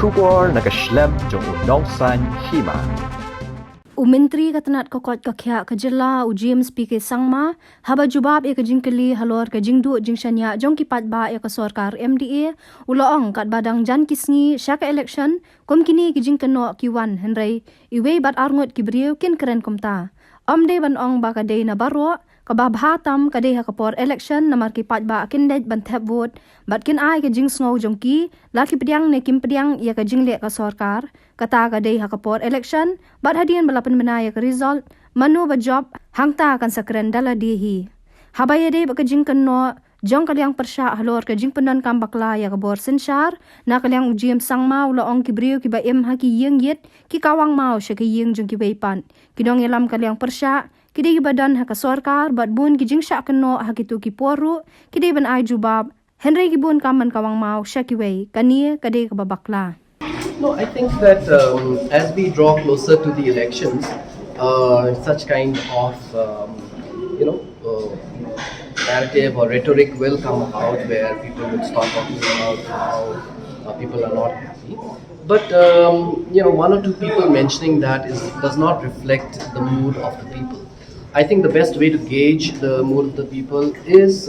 Shubor nakaslem jong unongsan Hima. Menteri katanat kokot kakya kajela James PK Sangma haba jubab e kajingkeli halor kajingdu Jingshaniah jong kipat ba e ka Sorkar MDA uloong kat badang jan kisngi syaka election kom kini kajingkeno Q1 Henry Iwei bat Arngut kibriu kin keren komta omde ban ong ba kadai na baro kababhatam kadai ha kapor election namar kipat ba kindet ban thap vote bat kin ai kajing sngo jongki laki pediang ne kim pediang ia kajingle ka Sorkar kata kadai ha kapor election bat hadian balapan menaya ke result manu ba job hangta kan sakren dala dihi habaya de ba kajing keno jong kalyang persya halor kajing pendon kam bakla ya kabor sensyar na kalyang ujiem sang mau laong kibriu kiba em ha ki yeng yet ki kawang mau sya ki yeng jong ki weipan kidong yelam kalyang persya kidi badan ha ka Sorkar bat bun ki jingsha keno ha ki tu ki poru kidi ban ai jubab Henry ki bun kaman kawang mau sya ki wei kanie kade ka babakla. No, I think that as we draw closer to the elections, such kind of narrative or rhetoric will come out where people will start talking about how people are not happy. But one or two people mentioning that does not reflect the mood of the people. I think the best way to gauge the mood of the people is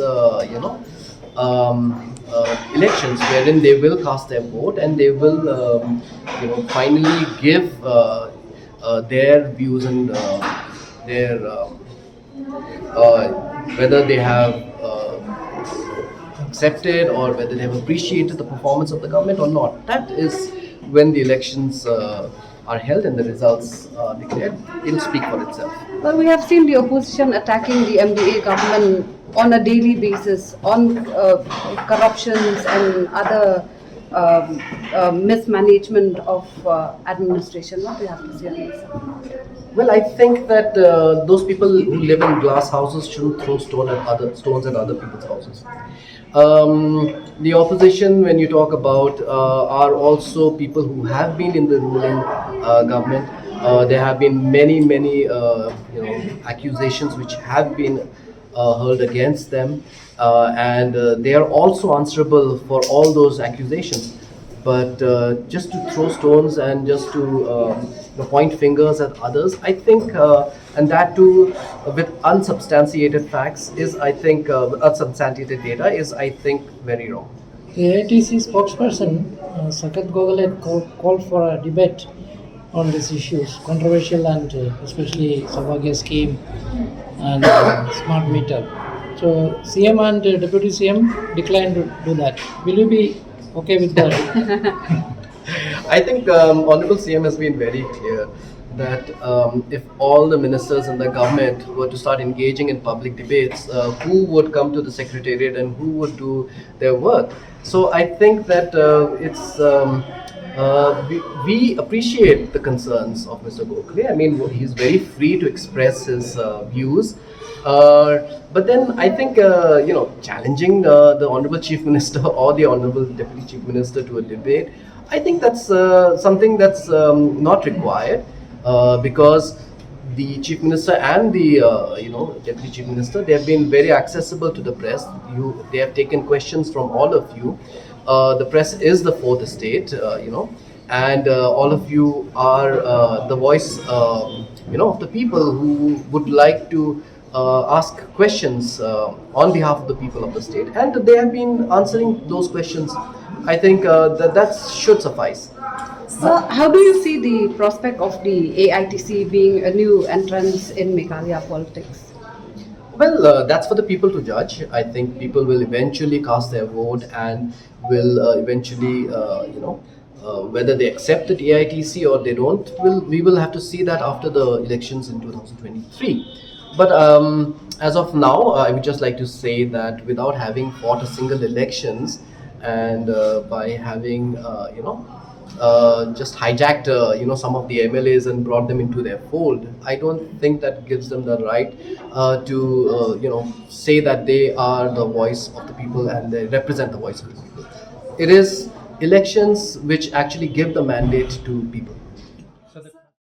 elections wherein they will cast their vote and they will finally give their views and their whether they have accepted or whether they have appreciated the performance of the government or not. That is when the elections are held and the results are declared. It will speak for itself. Well, we have seen the opposition attacking the MDA government on a daily basis on corruptions and other mismanagement of administration. What do you have to say on this? Well, I think that those people who live in glass houses shouldn't throw stones at other people's houses. The opposition, when you talk about, are also people who have been in the ruling government. There have been many accusations which have been hurled against them, and they are also answerable for all those accusations. But just to throw stones and just to point fingers at others, I think, and that too with unsubstantiated facts, is I think unsubstantiated data is I think very wrong. The AITC spokesperson Saket Gogal had called for a debate on these issues, controversial and especially Saubhagya scheme and smart meter. So CM and Deputy CM declined to do that. Will you be okay with that? I think Honorable CM has been very clear that if all the ministers in the government were to start engaging in public debates, who would come to the secretariat and who would do their work? So I think that we appreciate the concerns of Mr. Gokhale. I mean, he's very free to express his views. But then I think, challenging the Honorable Chief Minister or the Honorable Deputy Chief Minister to a debate, I think that's something that's not required because the Chief Minister and the Deputy Chief Minister, they have been very accessible to the press. They have taken questions from all of you. The press is the fourth estate, and all of you are the voice, of the people who would like to ask questions on behalf of the people of the state, and they have been answering those questions. I think that should suffice. So, how do you see the prospect of the AITC being a new entrance in Meghalaya politics? Well, that's for the people to judge. I think people will eventually cast their vote and will eventually, whether they accept the AITC or they don't, we will have to see that after the elections in 2023. But as of now, I would just like to say that without having fought a single elections and by having, just hijacked, some of the MLAs and brought them into their fold, I don't think that gives them the right to, say that they are the voice of the people and they represent the voice of the people. It is elections which actually give the mandate to people.